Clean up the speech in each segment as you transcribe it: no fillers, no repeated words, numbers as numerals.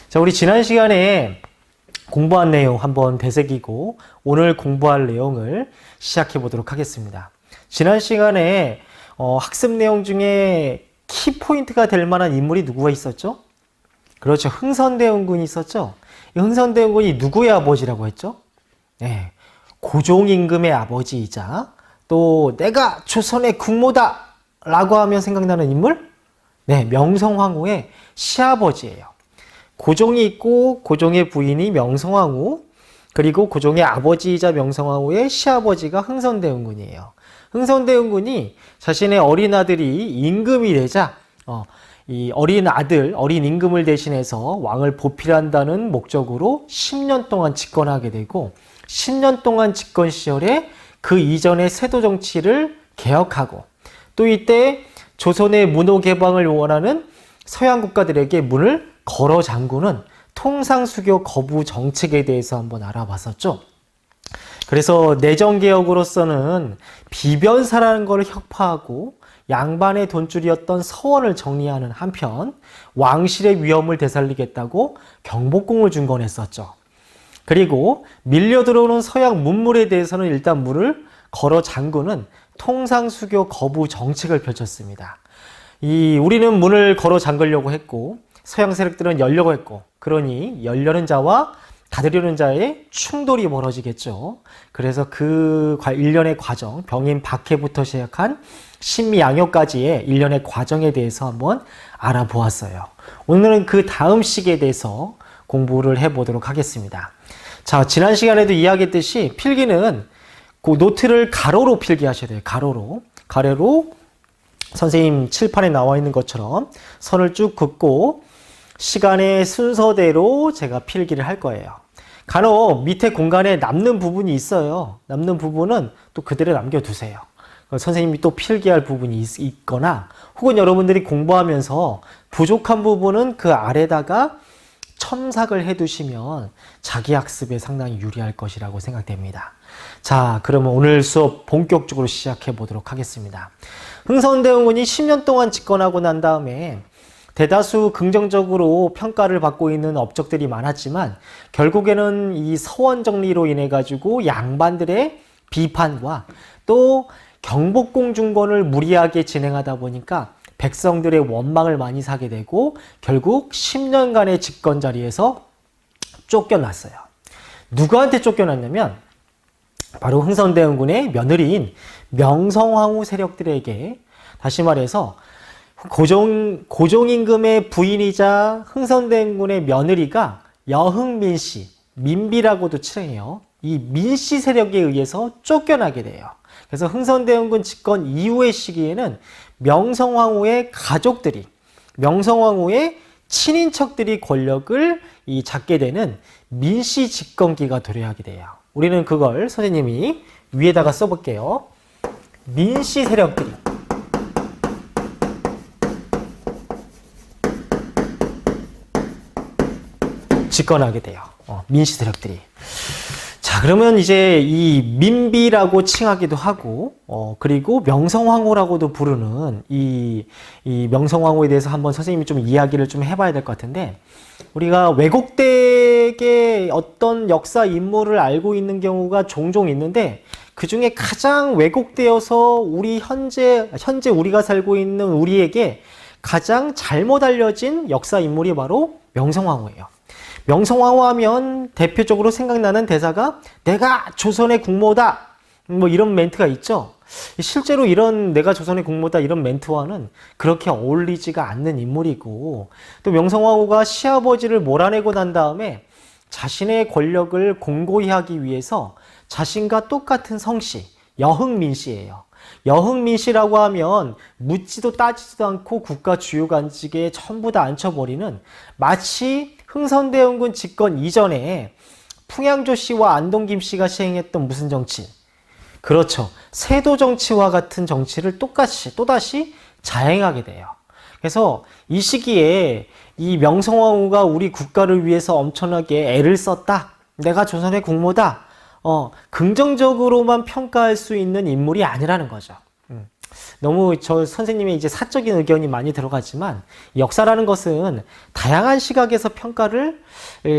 자, 우리 지난 시간에 공부한 내용 한번 되새기고 오늘 공부할 내용을 시작해 보도록 하겠습니다. 지난 시간에 학습 내용 중에 키포인트가 될 만한 인물이 누구가 있었죠? 그렇죠. 흥선대원군이 있었죠. 이 흥선대원군이 누구의 아버지라고 했죠? 네, 고종임금의 아버지이자 또 내가 조선의 국모다 라고 하면 생각나는 인물? 네, 명성황후의 시아버지예요. 고종이 있고 고종의 부인이 명성황후, 그리고 고종의 아버지이자 명성황후의 시아버지가 흥선대원군이에요. 흥선대원군이 자신의 어린 아들이 임금이 되자 이 어린 아들, 어린 임금을 대신해서 왕을 보필한다는 목적으로 10년 동안 집권하게 되고 10년 동안 집권 시절에 그 이전의 세도 정치를 개혁하고 또 이때 조선의 문호 개방을 원하는 서양 국가들에게 문을 걸어 잠그는 통상수교 거부 정책에 대해서 한번 알아봤었죠. 그래서 내정개혁으로서는 비변사라는 것을 혁파하고 양반의 돈줄이었던 서원을 정리하는 한편 왕실의 위엄을 되살리겠다고 경복궁을 준건했었죠. 그리고 밀려 들어오는 서양 문물에 대해서는 일단 문을 걸어 잠그는 통상수교 거부 정책을 펼쳤습니다. 우리는 문을 걸어 잠그려고 했고 서양 세력들은 열려고 했고, 그러니 열려는 자와 닫으려는 자의 충돌이 벌어지겠죠. 그래서 그 일련의 과정, 병인 박해부터 시작한 신미양요까지의 일련의 과정에 대해서 한번 알아보았어요. 오늘은 그 다음 시기에 대해서 공부를 해보도록 하겠습니다. 자, 지난 시간에도 이야기했듯이 필기는 그 노트를 가로로 필기하셔야 돼요. 가로로 선생님 칠판에 나와 있는 것처럼 선을 쭉 긋고 시간의 순서대로 제가 필기를 할 거예요. 간혹 밑에 공간에 남는 부분이 있어요. 남는 부분은 또 그대로 남겨두세요. 선생님이 또 필기할 부분이 있거나 혹은 여러분들이 공부하면서 부족한 부분은 그 아래다가 첨삭을 해두시면 자기 학습에 상당히 유리할 것이라고 생각됩니다. 자, 그러면 오늘 수업 본격적으로 시작해 보도록 하겠습니다. 흥선대원군이 10년 동안 집권하고 난 다음에 대다수 긍정적으로 평가를 받고 있는 업적들이 많았지만 결국에는 이 서원 정리로 인해 가지고 양반들의 비판과 또 경복궁 중건을 무리하게 진행하다 보니까 백성들의 원망을 많이 사게 되고 결국 10년간의 집권 자리에서 쫓겨났어요. 누구한테 쫓겨났냐면 바로 흥선대원군의 며느리인 명성황후 세력들에게, 다시 말해서 고종임금의 부인이자 흥선대원군의 며느리가 여흥민씨, 민비라고도 칭해요. 이 민씨 세력에 의해서 쫓겨나게 돼요. 그래서 흥선대원군 집권 이후의 시기에는 명성황후의 가족들이, 명성황후의 친인척들이 권력을 잡게 되는 민씨 집권기가 도래하게 돼요. 우리는 그걸 선생님이 위에다가 써볼게요. 민씨 세력들이 집권하게 돼요. 민씨 세력들이. 자, 그러면 이제 이 민비라고 칭하기도 하고, 그리고 명성황후라고도 부르는 이 명성황후에 대해서 한번 선생님이 좀 이야기를 좀 해봐야 될 것 같은데, 우리가 왜곡되게 어떤 역사 인물을 알고 있는 경우가 종종 있는데, 그 중에 가장 왜곡되어서 우리 현재 우리가 살고 있는 우리에게 가장 잘못 알려진 역사 인물이 바로 명성황후예요. 명성황후 하면 대표적으로 생각나는 대사가 내가 조선의 국모다, 뭐 이런 멘트가 있죠. 실제로 이런 내가 조선의 국모다 이런 멘트와는 그렇게 어울리지가 않는 인물이고, 또 명성황후가 시아버지를 몰아내고 난 다음에 자신의 권력을 공고히 하기 위해서 자신과 똑같은 성씨 여흥민씨예요. 여흥민씨라고 하면 묻지도 따지지도 않고 국가 주요 관직에 전부 다 앉혀버리는, 마치 흥선대원군 집권 이전에 풍양조 씨와 안동김 씨가 시행했던 무슨 정치? 그렇죠. 세도 정치와 같은 정치를 또다시 자행하게 돼요. 그래서 이 시기에 이 명성황후가 우리 국가를 위해서 엄청나게 애를 썼다, 내가 조선의 국모다, 긍정적으로만 평가할 수 있는 인물이 아니라는 거죠. 너무 저 선생님의 이제 사적인 의견이 많이 들어가지만 역사라는 것은 다양한 시각에서 평가를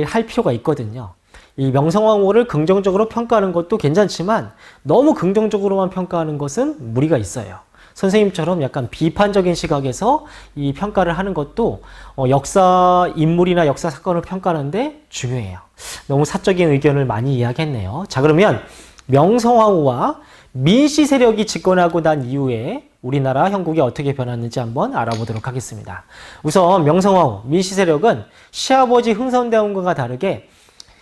할 필요가 있거든요. 이 명성황후를 긍정적으로 평가하는 것도 괜찮지만 너무 긍정적으로만 평가하는 것은 무리가 있어요. 선생님처럼 약간 비판적인 시각에서 이 평가를 하는 것도 역사 인물이나 역사 사건을 평가하는데 중요해요. 너무 사적인 의견을 많이 이야기했네요. 자, 그러면 명성황후와 민씨 세력이 집권하고 난 이후에 우리나라 형국이 어떻게 변했는지 한번 알아보도록 하겠습니다. 우선 명성황후, 민씨 세력은 시아버지 흥선대원군과 다르게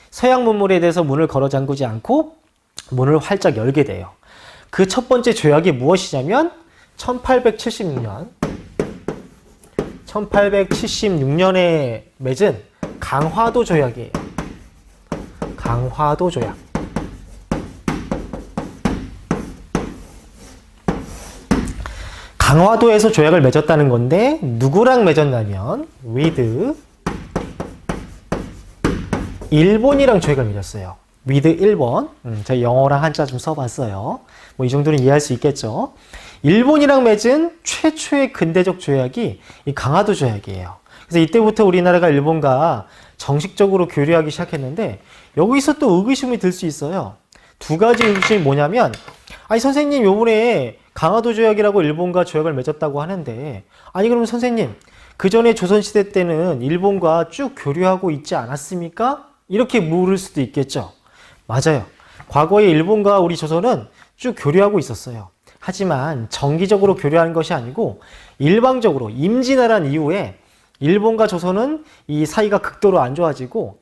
서양 문물에 대해서 문을 걸어 잠그지 않고 문을 활짝 열게 돼요. 그 첫 번째 조약이 무엇이냐면 1876년에 맺은 강화도 조약이에요. 강화도 조약. 강화도에서 조약을 맺었다는 건데 누구랑 맺었냐면 with 일본이랑 조약을 맺었어요. with 일본. 제가 영어랑 한자 좀 써봤어요. 뭐 이 정도는 이해할 수 있겠죠. 일본이랑 맺은 최초의 근대적 조약이 이 강화도 조약이에요. 그래서 이때부터 우리나라가 일본과 정식적으로 교류하기 시작했는데 여기서 또 의구심이 들 수 있어요. 두 가지 의구심이 뭐냐면 아니 선생님 요번에 강화도 조약이라고 일본과 조약을 맺었다고 하는데 아니 그러면 선생님 그 전에 조선시대 때는 일본과 쭉 교류하고 있지 않았습니까? 이렇게 물을 수도 있겠죠. 맞아요. 과거에 일본과 우리 조선은 쭉 교류하고 있었어요. 하지만 정기적으로 교류하는 것이 아니고 일방적으로 임진왜란 이후에 일본과 조선은 이 사이가 극도로 안 좋아지고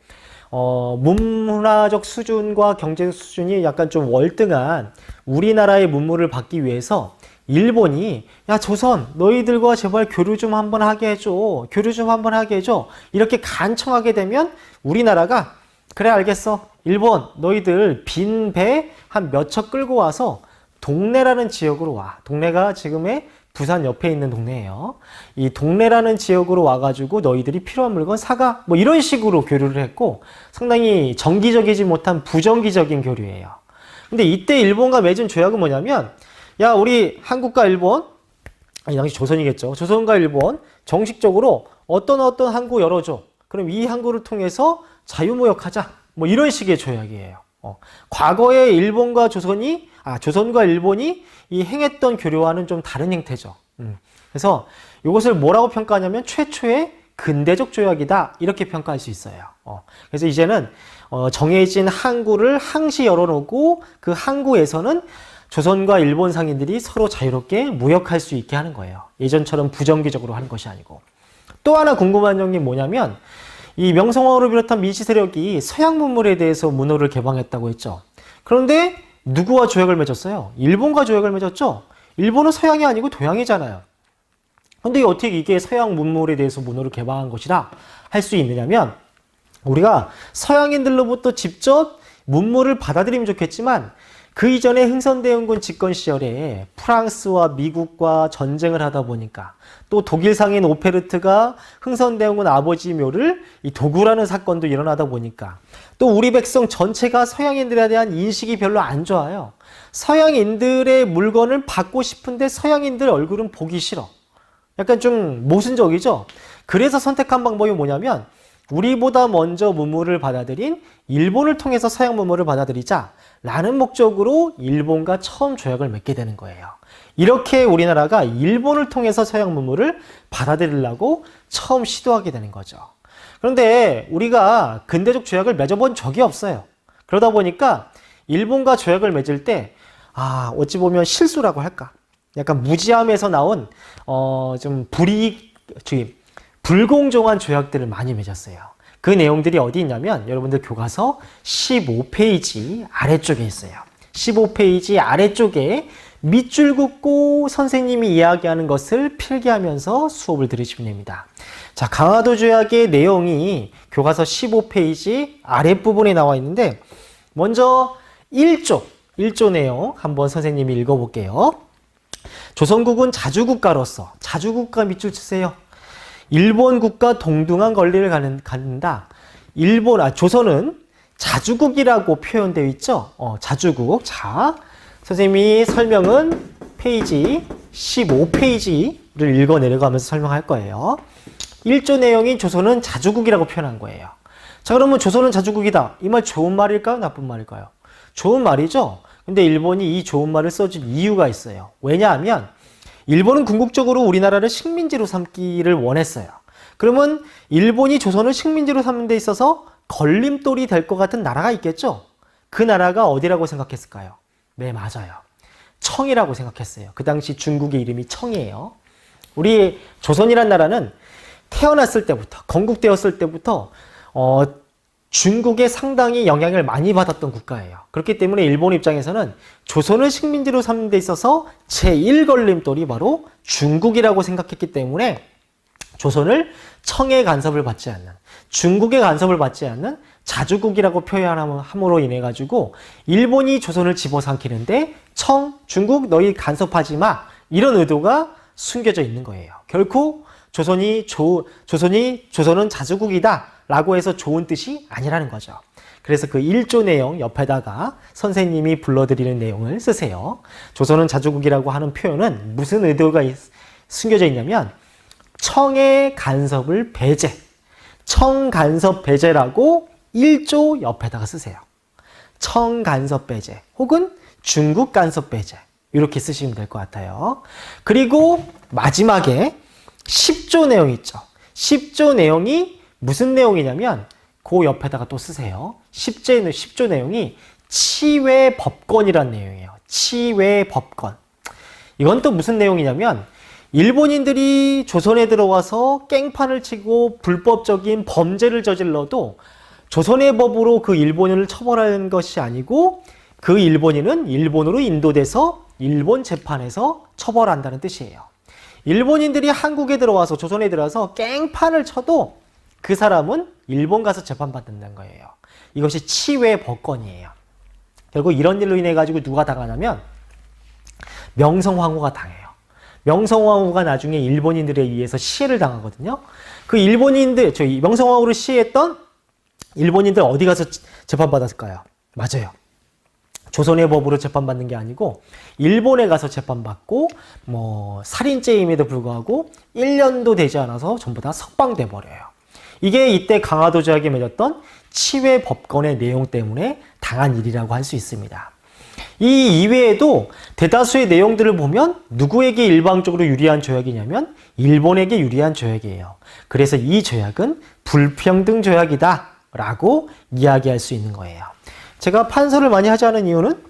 문화적 수준과 경제적 수준이 약간 좀 월등한 우리나라의 문물을 받기 위해서 일본이 야 조선 너희들과 제발 교류 좀 한번 하게 해줘. 교류 좀 한번 하게 해줘. 이렇게 간청하게 되면 우리나라가 그래 알겠어. 일본 너희들 빈 배 한 몇 척 끌고 와서 동래라는 지역으로 와. 동래가 지금의 부산 옆에 있는 동네예요. 이 동래라는 지역으로 와가지고 너희들이 필요한 물건 사가. 뭐 이런 식으로 교류를 했고 상당히 정기적이지 못한 부정기적인 교류예요. 근데 이때 일본과 맺은 조약은 뭐냐면 야 우리 한국과 일본 아니 당시 조선이겠죠. 조선과 일본 정식적으로 어떤 항구 열어줘. 그럼 이 항구를 통해서 자유무역하자. 뭐 이런 식의 조약이에요. 과거에 일본과 조선과 일본이 이 행했던 교류와는 좀 다른 형태죠. 그래서 이것을 뭐라고 평가하냐면 최초의 근대적 조약이다 이렇게 평가할 수 있어요. 그래서 이제는 정해진 항구를 항시 열어놓고 그 항구에서는 조선과 일본 상인들이 서로 자유롭게 무역할 수 있게 하는 거예요. 예전처럼 부정기적으로 하는 것이 아니고. 또 하나 궁금한 점이 뭐냐면 이 명성황후를 비롯한 민씨 세력이 서양 문물에 대해서 문호를 개방했다고 했죠. 그런데 누구와 조약을 맺었어요? 일본과 조약을 맺었죠. 일본은 서양이 아니고 동양이잖아요. 근데 어떻게 이게 서양 문물에 대해서 문호를 개방한 것이라 할 수 있느냐면 우리가 서양인들로부터 직접 문물을 받아들이면 좋겠지만 그 이전에 흥선대원군 집권 시절에 프랑스와 미국과 전쟁을 하다 보니까 또 독일 상인 오페르트가 흥선대원군 아버지 묘를 이 도구라는 사건도 일어나다 보니까 또 우리 백성 전체가 서양인들에 대한 인식이 별로 안 좋아요. 서양인들의 물건을 받고 싶은데 서양인들 얼굴은 보기 싫어. 약간 좀 모순적이죠. 그래서 선택한 방법이 뭐냐면 우리보다 먼저 문물을 받아들인 일본을 통해서 서양 문물을 받아들이자 라는 목적으로 일본과 처음 조약을 맺게 되는 거예요. 이렇게 우리나라가 일본을 통해서 서양 문물을 받아들이려고 처음 시도하게 되는 거죠. 그런데 우리가 근대적 조약을 맺어본 적이 없어요. 그러다 보니까 일본과 조약을 맺을 때 어찌 보면 실수라고 할까? 약간 무지함에서 나온 좀 불공정한 조약들을 많이 맺었어요. 그 내용들이 어디 있냐면 여러분들 교과서 15페이지 아래쪽에 있어요. 15페이지 아래쪽에 밑줄 긋고 선생님이 이야기하는 것을 필기하면서 수업을 들으시면 됩니다. 자, 강화도 조약의 내용이 교과서 15페이지 아랫부분에 나와 있는데 먼저 1조 내용 한번 선생님이 읽어볼게요. 조선국은 자주국가로서 자주국가 밑줄 치세요. 일본 국가 동등한 권리를 갖는다. 조선은 자주국이라고 표현되어 있죠. 자주국. 자, 선생님이 설명은 페이지 15페이지를 읽어 내려가면서 설명할 거예요. 1조 내용이 조선은 자주국이라고 표현한 거예요. 자, 그러면 조선은 자주국이다. 이 말 좋은 말일까요? 나쁜 말일까요? 좋은 말이죠. 근데 일본이 이 좋은 말을 써준 이유가 있어요. 왜냐하면 일본은 궁극적으로 우리나라를 식민지로 삼기를 원했어요. 그러면 일본이 조선을 식민지로 삼는 데 있어서 걸림돌이 될 것 같은 나라가 있겠죠? 그 나라가 어디라고 생각했을까요? 네, 맞아요. 청이라고 생각했어요. 그 당시 중국의 이름이 청이에요. 우리 조선이란 나라는 태어났을 때부터, 건국되었을 때부터 중국에 상당히 영향을 많이 받았던 국가예요. 그렇기 때문에 일본 입장에서는 조선을 식민지로 삼는 데 있어서 제1걸림돌이 바로 중국이라고 생각했기 때문에 조선을 청의 간섭을 받지 않는, 중국의 간섭을 받지 않는 자주국이라고 표현함으로 인해 가지고 일본이 조선을 집어삼키는데 청, 중국 너희 간섭하지 마, 이런 의도가 숨겨져 있는 거예요. 결코 조선은 자주국이다 라고 해서 좋은 뜻이 아니라는 거죠. 그래서 그 1조 내용 옆에다가 선생님이 불러드리는 내용을 쓰세요. 조선은 자주국이라고 하는 표현은 무슨 의도가 숨겨져 있냐면 청의 간섭을 배제, 청간섭 배제라고 1조 옆에다가 쓰세요. 청간섭 배제 혹은 중국 간섭 배제, 이렇게 쓰시면 될 것 같아요. 그리고 마지막에 10조 내용 있죠. 10조 내용이 무슨 내용이냐면 그 옆에다가 또 쓰세요. 10조 내용이 치외법권이라는 내용이에요. 치외법권. 이건 또 무슨 내용이냐면 일본인들이 조선에 들어와서 깽판을 치고 불법적인 범죄를 저질러도 조선의 법으로 그 일본인을 처벌하는 것이 아니고 그 일본인은 일본으로 인도돼서 일본 재판에서 처벌한다는 뜻이에요. 일본인들이 한국에 들어와서 조선에 들어와서 깽판을 쳐도 그 사람은 일본 가서 재판받는다는 거예요. 이것이 치외법권이에요. 결국 이런 일로 인해 가지고 누가 당하냐면 명성황후가 당해요. 명성황후가 나중에 일본인들에 의해서 시해를 당하거든요. 그 명성황후를 시해했던 일본인들 어디 가서 재판받았을까요? 맞아요. 조선의 법으로 재판받는 게 아니고 일본에 가서 재판받고 살인죄임에도 불구하고 1년도 되지 않아서 전부 다 석방돼 버려요. 이게 이때 강화도 조약에 맺었던 치외법권의 내용 때문에 당한 일이라고 할 수 있습니다. 이 이외에도 대다수의 내용들을 보면 누구에게 일방적으로 유리한 조약이냐면 일본에게 유리한 조약이에요. 그래서 이 조약은 불평등 조약이다 라고 이야기할 수 있는 거예요. 제가 판서를 많이 하지 않은 이유는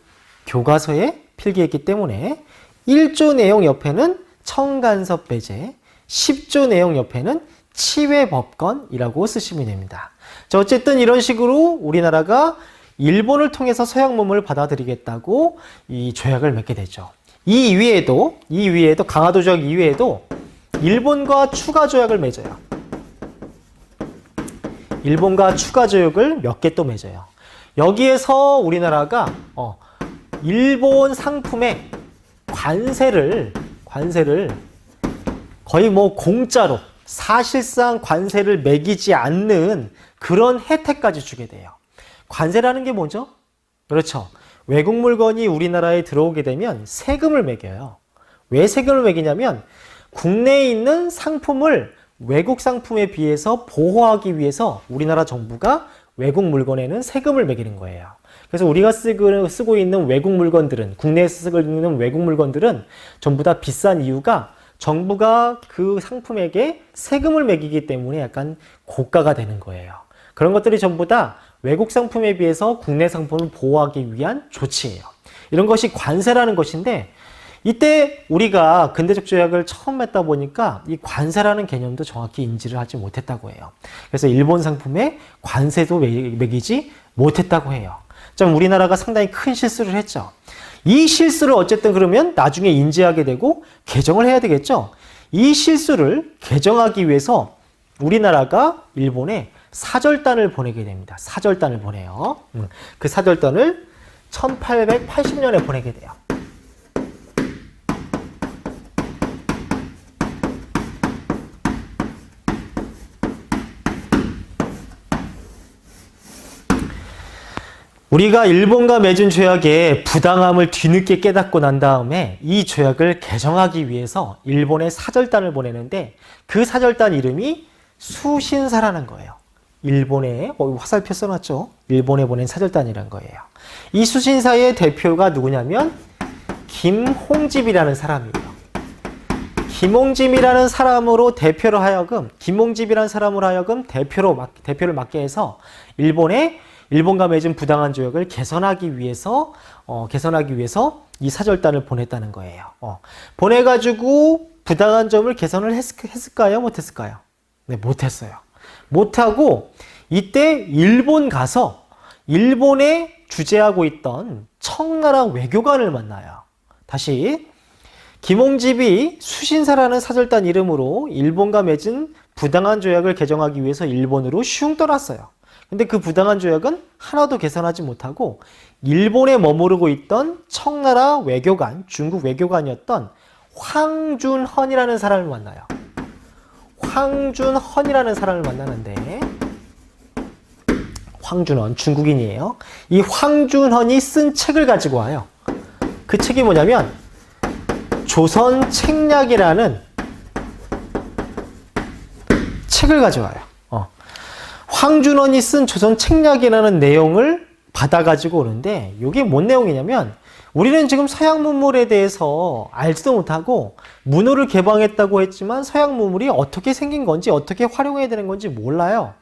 교과서에 필기했기 때문에 1조 내용 옆에는 청간섭 배제, 10조 내용 옆에는 치외법권이라고 쓰시면 됩니다. 자, 어쨌든 이런 식으로 우리나라가 일본을 통해서 서양문물을 받아들이겠다고 이 조약을 맺게 되죠. 이 이외에도 강화도 조약 이외에도 일본과 추가 조약을 맺어요. 일본과 추가 조약을 몇 개 또 맺어요. 여기에서 우리나라가 일본 상품에 관세를 거의 공짜로 사실상 관세를 매기지 않는 그런 혜택까지 주게 돼요. 관세라는 게 뭐죠? 그렇죠. 외국 물건이 우리나라에 들어오게 되면 세금을 매겨요. 왜 세금을 매기냐면 국내에 있는 상품을 외국 상품에 비해서 보호하기 위해서 우리나라 정부가 외국 물건에는 세금을 매기는 거예요. 그래서 우리가 쓰고 있는 외국 물건들은, 국내에서 쓰고 있는 외국 물건들은 전부 다 비싼 이유가 정부가 그 상품에게 세금을 매기기 때문에 약간 고가가 되는 거예요. 그런 것들이 전부 다 외국 상품에 비해서 국내 상품을 보호하기 위한 조치예요. 이런 것이 관세라는 것인데 이때 우리가 근대적 조약을 처음 맺다 보니까 이 관세라는 개념도 정확히 인지를 하지 못했다고 해요. 그래서 일본 상품에 관세도 매기지 못했다고 해요. 좀 우리나라가 상당히 큰 실수를 했죠. 이 실수를 어쨌든 그러면 나중에 인지하게 되고 개정을 해야 되겠죠. 이 실수를 개정하기 위해서 우리나라가 일본에 사절단을 보내게 됩니다. 사절단을 보내요. 그 사절단을 1880년에 보내게 돼요. 우리가 일본과 맺은 조약의 부당함을 뒤늦게 깨닫고 난 다음에 이 조약을 개정하기 위해서 일본에 사절단을 보내는데 그 사절단 이름이 수신사라는 거예요. 일본에 화살표 써놨죠. 일본에 보낸 사절단이라는 거예요. 이 수신사의 대표가 누구냐면 김홍집이라는 사람이에요. 김홍집이라는 사람으로 김홍집이라는 사람으로 하여금 대표를 맡게 해서 일본과 맺은 부당한 조약을 개선하기 위해서 이 사절단을 보냈다는 거예요. 보내가지고 부당한 점을 개선을 했을까요? 못했을까요? 네, 못했어요. 못하고 이때 일본 가서 일본에 주재하고 있던 청나라 외교관을 만나요. 다시 김홍집이 수신사라는 사절단 이름으로 일본과 맺은 부당한 조약을 개정하기 위해서 일본으로 슝 떠났어요. 근데 그 부당한 조약은 하나도 개선하지 못하고 일본에 머무르고 있던 청나라 외교관, 중국 외교관이었던 황준헌이라는 사람을 만나요. 황준헌이라는 사람을 만나는데 황준헌, 중국인이에요. 이 황준헌이 쓴 책을 가지고 와요. 그 책이 뭐냐면 조선책략이라는 책을 가져와요. 황준헌이 쓴 조선책략이라는 내용을 받아가지고 오는데 이게 뭔 내용이냐면 우리는 지금 서양 문물에 대해서 알지도 못하고 문호를 개방했다고 했지만 서양 문물이 어떻게 생긴 건지 어떻게 활용해야 되는 건지 몰라요.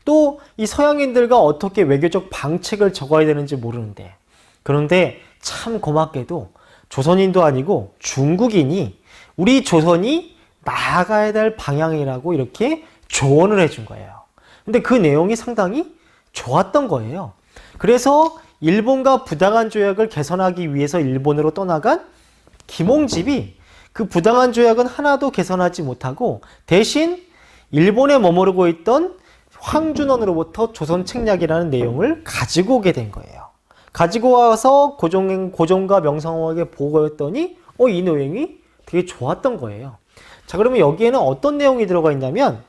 또 이 서양인들과 어떻게 외교적 방책을 적어야 되는지 모르는데 그런데 참 고맙게도 조선인도 아니고 중국인이 우리 조선이 나아가야 될 방향이라고 이렇게 조언을 해준 거예요. 근데 그 내용이 상당히 좋았던 거예요. 그래서 일본과 부당한 조약을 개선하기 위해서 일본으로 떠나간 김홍집이 그 부당한 조약은 하나도 개선하지 못하고 대신 일본에 머무르고 있던 황준헌으로부터 조선책략이라는 내용을 가지고 오게 된 거예요. 가지고 와서 고종과 명성황후에게 보고했더니 이 내용이 되게 좋았던 거예요. 자, 그러면 여기에는 어떤 내용이 들어가 있냐면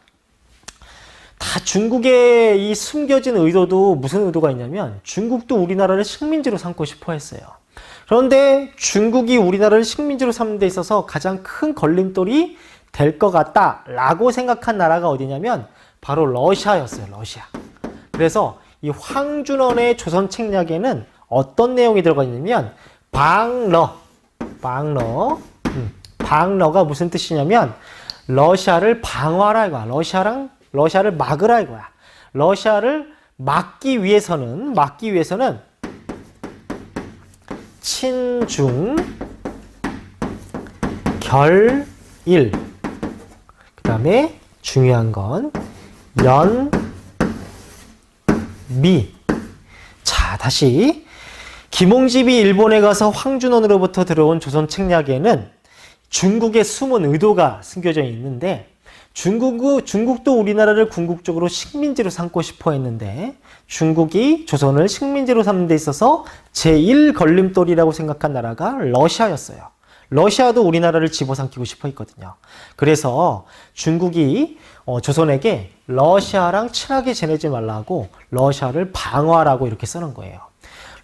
다 중국의 이 숨겨진 의도도 무슨 의도가 있냐면 중국도 우리나라를 식민지로 삼고 싶어 했어요. 그런데 중국이 우리나라를 식민지로 삼는 데 있어서 가장 큰 걸림돌이 될 것 같다라고 생각한 나라가 어디냐면 바로 러시아였어요. 러시아. 그래서 이 황준헌의 조선책략에는 어떤 내용이 들어가 있냐면 방러가 무슨 뜻이냐면 러시아를 방어하라 이거야. 러시아를 막으라 이거야. 러시아를 막기 위해서는 친중 결일 그 다음에 중요한 건 연미. 자, 다시 김홍집이 일본에 가서 황준헌으로부터 들어온 조선책략에는 중국의 숨은 의도가 숨겨져 있는데 중국도 우리나라를 궁극적으로 식민지로 삼고 싶어 했는데 중국이 조선을 식민지로 삼는 데 있어서 제1 걸림돌이라고 생각한 나라가 러시아였어요. 러시아도 우리나라를 집어삼키고 싶어 했거든요. 그래서 중국이 조선에게 러시아랑 친하게 지내지 말라고 러시아를 방어하라고 이렇게 쓰는 거예요.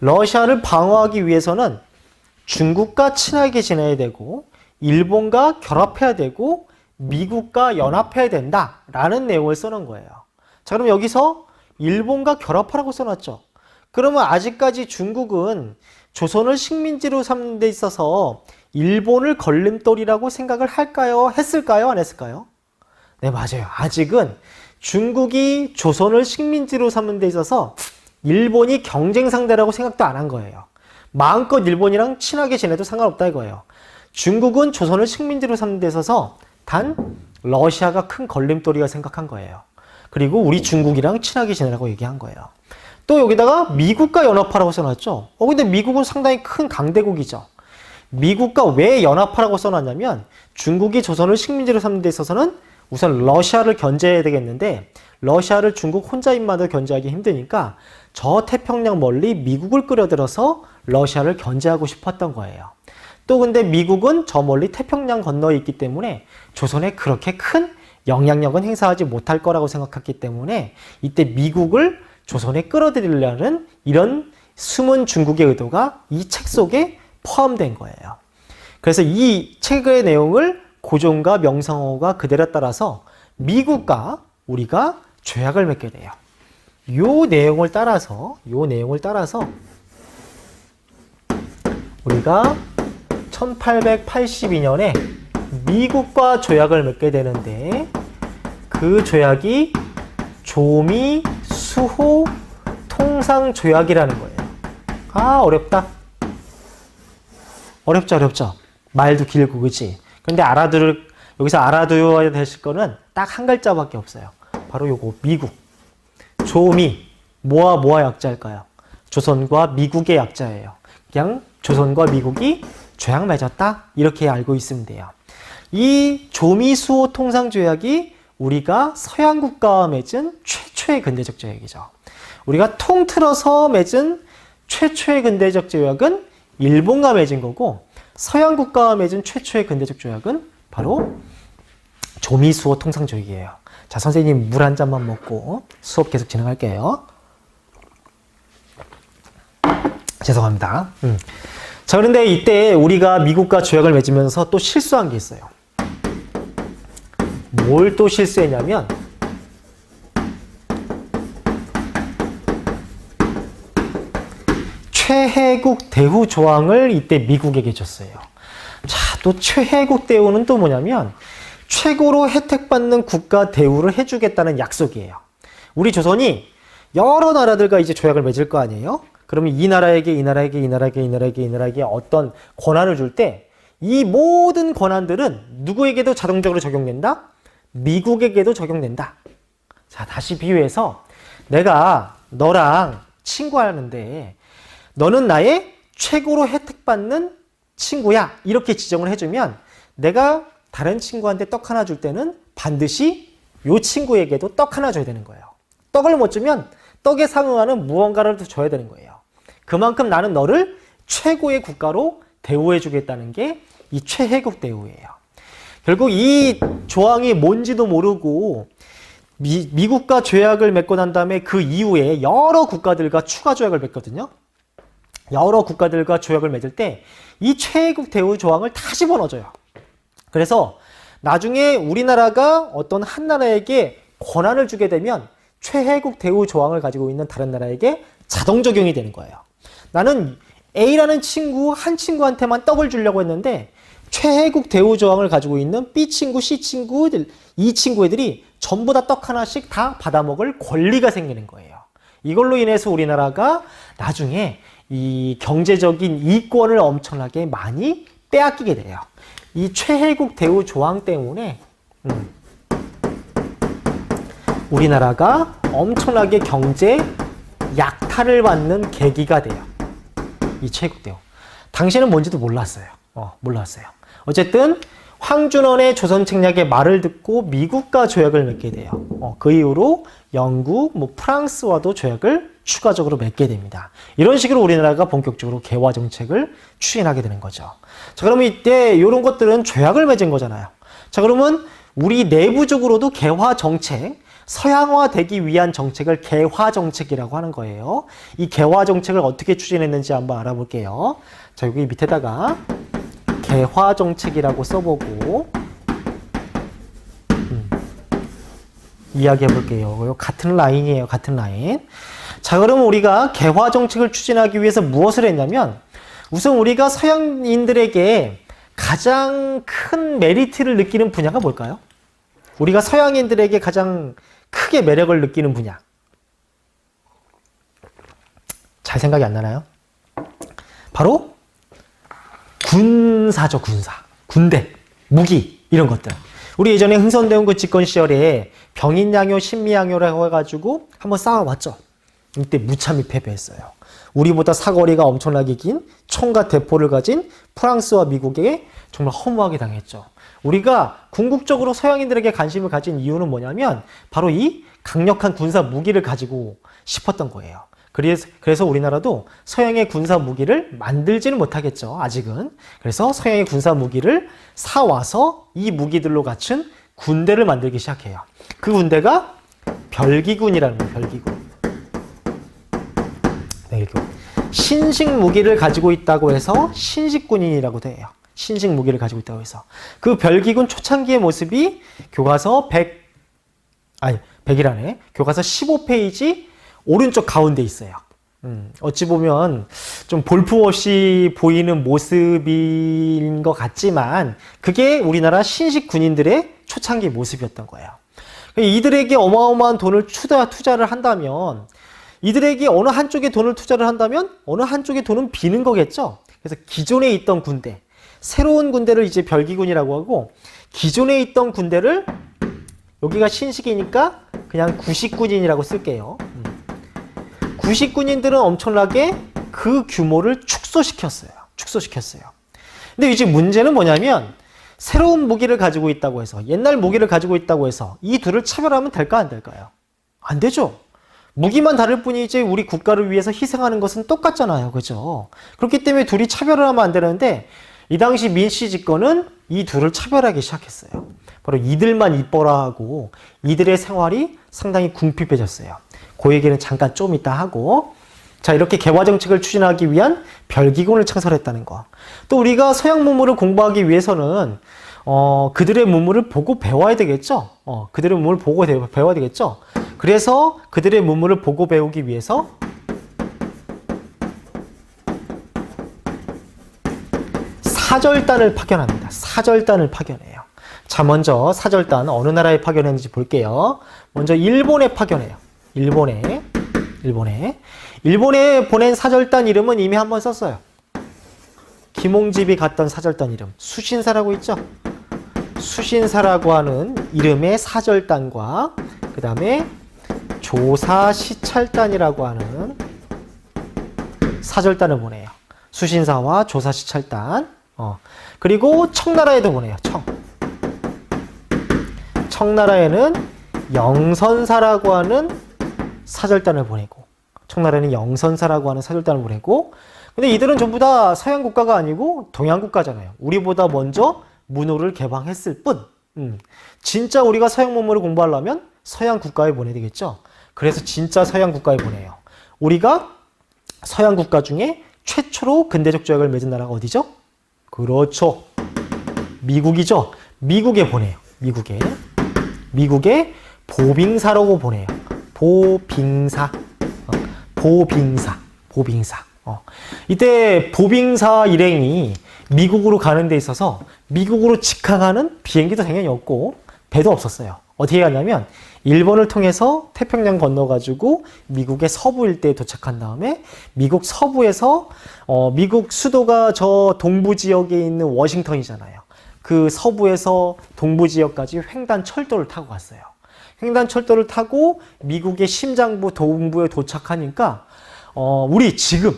러시아를 방어하기 위해서는 중국과 친하게 지내야 되고 일본과 결합해야 되고 미국과 연합해야 된다라는 내용을 써놓은 거예요. 자, 그럼 여기서 일본과 결합하라고 써놨죠. 그러면 아직까지 중국은 조선을 식민지로 삼는 데 있어서 일본을 걸림돌이라고 생각을 했을까요? 안 했을까요? 네, 맞아요. 아직은 중국이 조선을 식민지로 삼는 데 있어서 일본이 경쟁 상대라고 생각도 안 한 거예요. 마음껏 일본이랑 친하게 지내도 상관없다 이거예요. 중국은 조선을 식민지로 삼는 데 있어서 단 러시아가 큰 걸림돌이가 생각한 거예요. 그리고 우리 중국이랑 친하게 지내라고 얘기한 거예요. 또 여기다가 미국과 연합하라고 써놨죠. 근데 미국은 상당히 큰 강대국이죠. 미국과 왜 연합하라고 써놨냐면 중국이 조선을 식민지로 삼는 데 있어서는 우선 러시아를 견제해야 되겠는데 러시아를 중국 혼자인만으로 견제하기 힘드니까 저 태평양 멀리 미국을 끌어들여서 러시아를 견제하고 싶었던 거예요. 또 근데 미국은 저 멀리 태평양 건너에 있기 때문에 조선에 그렇게 큰 영향력은 행사하지 못할 거라고 생각했기 때문에 이때 미국을 조선에 끌어들이려는 이런 숨은 중국의 의도가 이 책 속에 포함된 거예요. 그래서 이 책의 내용을 고종과 명성황후가 그대로 따라서 미국과 우리가 조약을 맺게 돼요. 요 내용을 따라서 우리가 1882년에 미국과 조약을 맺게 되는데 그 조약이 조미수호 통상조약이라는 거예요. 아, 어렵다. 어렵죠. 말도 길고, 그치? 근데 여기서 알아두어야 되실 거는 딱 한 글자밖에 없어요. 바로 요거, 미국. 조미. 뭐와 약자일까요? 조선과 미국의 약자예요. 그냥 조선과 미국이 조약 맺었다? 이렇게 알고 있으면 돼요. 이 조미수호 통상조약이 우리가 서양 국가와 맺은 최초의 근대적 조약이죠. 우리가 통틀어서 맺은 최초의 근대적 조약은 일본과 맺은 거고, 서양 국가와 맺은 최초의 근대적 조약은 바로 조미수호 통상조약이에요. 자, 선생님 물 한 잔만 먹고 수업 계속 진행할게요. 죄송합니다. 자, 그런데 이때 우리가 미국과 조약을 맺으면서 또 실수한 게 있어요. 뭘 또 실수했냐면 최혜국 대우 조항을 이때 미국에게 줬어요. 자, 또 최혜국 대우는 또 뭐냐면 최고로 혜택받는 국가 대우를 해주겠다는 약속이에요. 우리 조선이 여러 나라들과 이제 조약을 맺을 거 아니에요? 그러면 이 나라에게 어떤 권한을 줄 때 이 모든 권한들은 누구에게도 자동적으로 적용된다? 미국에게도 적용된다. 자, 다시 비유해서 내가 너랑 친구하는데 너는 나의 최고로 혜택받는 친구야. 이렇게 지정을 해주면 내가 다른 친구한테 떡 하나 줄 때는 반드시 이 친구에게도 떡 하나 줘야 되는 거예요. 떡을 못 주면 떡에 상응하는 무언가를 줘야 되는 거예요. 그만큼 나는 너를 최고의 국가로 대우해 주겠다는 게 이 최혜국 대우예요. 결국 이 조항이 뭔지도 모르고 미국과 조약을 맺고 난 다음에 그 이후에 여러 국가들과 추가 조약을 맺거든요. 여러 국가들과 조약을 맺을 때 이 최혜국 대우 조항을 다 집어넣어줘요. 그래서 나중에 우리나라가 어떤 한 나라에게 권한을 주게 되면 최혜국 대우 조항을 가지고 있는 다른 나라에게 자동 적용이 되는 거예요. 나는 A라는 한 친구한테만 떡을 주려고 했는데 최혜국 대우 조항을 가지고 있는 B 친구, C 친구들, 이 친구 애들이 전부 다 떡 하나씩 다 받아먹을 권리가 생기는 거예요. 이걸로 인해서 우리나라가 나중에 이 경제적인 이권을 엄청나게 많이 빼앗기게 돼요. 이 최혜국 대우 조항 때문에 우리나라가 엄청나게 경제 약탈을 받는 계기가 돼요. 이 최혜국 대우. 당시에는 뭔지도 몰랐어요. 몰랐어요. 어쨌든 황준원의 조선책략의 말을 듣고 미국과 조약을 맺게 돼요. 그 이후로 영국, 프랑스와도 조약을 추가적으로 맺게 됩니다. 이런 식으로 우리나라가 본격적으로 개화 정책을 추진하게 되는 거죠. 자, 그러면 이때 이런 것들은 조약을 맺은 거잖아요. 자, 그러면 우리 내부적으로도 개화 정책, 서양화되기 위한 정책을 개화 정책이라고 하는 거예요. 이 개화 정책을 어떻게 추진했는지 한번 알아볼게요. 자, 여기 밑에다가 개화 정책이라고 써보고 이야기해 볼게요. 같은 라인이에요. 같은 라인. 자, 그러면 우리가 개화 정책을 추진하기 위해서 무엇을 했냐면 우선 우리가 서양인들에게 가장 큰 메리트를 느끼는 분야가 뭘까요? 우리가 서양인들에게 가장 크게 매력을 느끼는 분야. 잘 생각이 안 나나요? 바로 군사죠, 군사. 군대, 무기, 이런 것들. 우리 예전에 흥선대원군 집권 시절에 병인양요, 신미양요라고 해가지고 한번 싸워봤죠. 이때 무참히 패배했어요. 우리보다 사거리가 엄청나게 긴 총과 대포를 가진 프랑스와 미국에게 정말 허무하게 당했죠. 우리가 궁극적으로 서양인들에게 관심을 가진 이유는 뭐냐면 바로 이 강력한 군사 무기를 가지고 싶었던 거예요. 그래서 우리나라도 서양의 군사 무기를 만들지는 못하겠죠, 아직은. 그래서 서양의 군사 무기를 사와서 이 무기들로 갖춘 군대를 만들기 시작해요. 그 군대가 별기군이라는 거예요, 별기군. 신식 무기를 가지고 있다고 해서 신식군인이라고도 해요. 신식 무기를 가지고 있다고 해서. 그 별기군 초창기의 모습이 교과서 100이라네. 교과서 15페이지 오른쪽 가운데 있어요. 어찌 보면 좀 볼품없이 보이는 모습인 것 같지만 그게 우리나라 신식 군인들의 초창기 모습이었던 거예요. 이들에게 어마어마한 돈을 투자를 한다면 이들에게 어느 한쪽에 돈을 투자를 한다면 어느 한쪽에 돈은 비는 거겠죠. 그래서 기존에 있던 군대, 새로운 군대를 이제 별기군이라고 하고 기존에 있던 군대를 여기가 신식이니까 그냥 구식군인이라고 쓸게요. 구식군인들은 엄청나게 그 규모를 축소시켰어요. 근데 이제 문제는 뭐냐면 새로운 무기를 가지고 있다고 해서 옛날 무기를 가지고 있다고 해서 이 둘을 차별하면 될까 안 될까요? 안 되죠. 무기만 다를 뿐이지 우리 국가를 위해서 희생하는 것은 똑같잖아요. 그죠? 그렇기 때문에 둘이 차별을 하면 안 되는데 이 당시 민씨 집권은 이 둘을 차별하기 시작했어요. 바로 이들만 이뻐라 하고 이들의 생활이 상당히 궁핍해졌어요. 그 얘기는 잠깐 좀 이따 하고 자 이렇게 개화 정책을 추진하기 위한 별기군을 창설했다는 거. 또 우리가 서양 문물을 공부하기 위해서는 그들의 문물을 보고 배워야 되겠죠. 그들의 문물을 보고 배워야 되겠죠. 그래서 그들의 문물을 보고 배우기 위해서 사절단을 파견합니다. 사절단을 파견해요. 자, 먼저 사절단 어느 나라에 파견했는지 볼게요. 먼저 일본에 파견해요. 일본에 보낸 사절단 이름은 이미 한번 썼어요. 김홍집이 갔던 사절단 이름 수신사라고 있죠. 수신사라고 하는 이름의 사절단과 그 다음에 조사시찰단이라고 하는 사절단을 보내요. 수신사와 조사시찰단. 그리고 청나라에도 보내요. 청나라에는 영선사라고 하는 사절단을 보내고 청나라에는 영선사라고 하는 사절단을 보내고 근데 이들은 전부 다 서양 국가가 아니고 동양 국가잖아요. 우리보다 먼저 문호를 개방했을 뿐 진짜 우리가 서양 문물을 공부하려면 서양 국가에 보내야 되겠죠. 그래서 진짜 서양 국가에 보내요. 우리가 서양 국가 중에 최초로 근대적 조약을 맺은 나라가 어디죠? 그렇죠. 미국이죠. 미국에 보내요. 미국에 보빙사라고 보내요. 보빙사. 이때 보빙사 일행이 미국으로 가는 데 있어서 미국으로 직항하는 비행기도 당연히 없고 배도 없었어요. 어떻게 가냐면 일본을 통해서 태평양 건너가지고 미국의 서부 일대에 도착한 다음에 미국 서부에서 미국 수도가 저 동부 지역에 있는 워싱턴이잖아요. 그 서부에서 동부 지역까지 횡단철도를 타고 갔어요. 횡단철도를 타고 미국의 심장부 동부에 도착하니까 우리 지금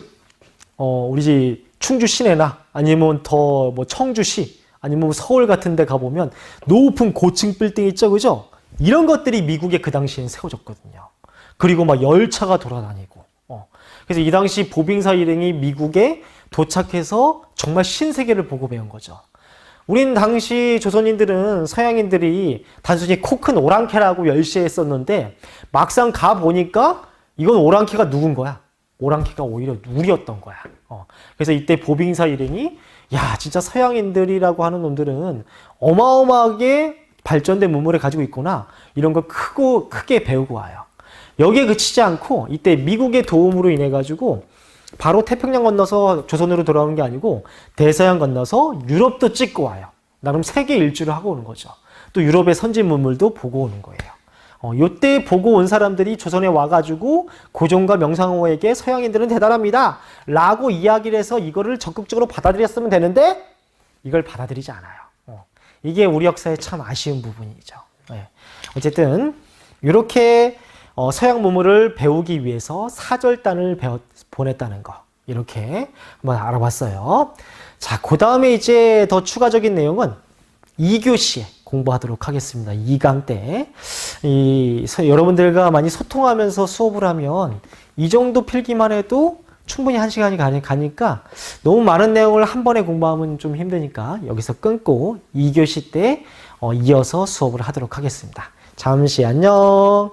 우리 충주 시내나 아니면 더 뭐 청주시 아니면 서울 같은 데 가보면 높은 고층 빌딩 있죠, 그죠? 이런 것들이 미국에 그 당시엔 세워졌거든요. 그리고 막 열차가 돌아다니고. 그래서 이 당시 보빙사 일행이 미국에 도착해서 정말 신세계를 보고 배운 거죠. 우린 당시 조선인들은 서양인들이 단순히 코 큰 오랑캐라고 열시했었는데 막상 가보니까 이건 오랑캐가 누군 거야? 오랑캐가 오히려 누리였던 거야. 그래서 이때 보빙사 일행이 야 진짜 서양인들이라고 하는 놈들은 어마어마하게 발전된 문물을 가지고 있구나. 이런 걸 크게 배우고 와요. 여기에 그치지 않고 이때 미국의 도움으로 인해 가지고 바로 태평양 건너서 조선으로 돌아오는 게 아니고 대서양 건너서 유럽도 찍고 와요. 나름 세계 일주를 하고 오는 거죠. 또 유럽의 선진 문물도 보고 오는 거예요. 요때 보고 온 사람들이 조선에 와가지고 고종과 명상호에게 서양인들은 대단합니다 라고 이야기를 해서 이거를 적극적으로 받아들였으면 되는데 이걸 받아들이지 않아요. 이게 우리 역사의 참 아쉬운 부분이죠. 어쨌든 이렇게 서양 문물을 배우기 위해서 사절단을 보냈다는 거 이렇게 한번 알아봤어요. 자, 그 다음에 이제 더 추가적인 내용은 2교시에 공부하도록 하겠습니다. 2강 때 여러분들과 많이 소통하면서 수업을 하면 이 정도 필기만 해도 충분히 1시간이 가니까 너무 많은 내용을 한 번에 공부하면 좀 힘드니까 여기서 끊고 2교시 때 이어서 수업을 하도록 하겠습니다. 잠시 안녕.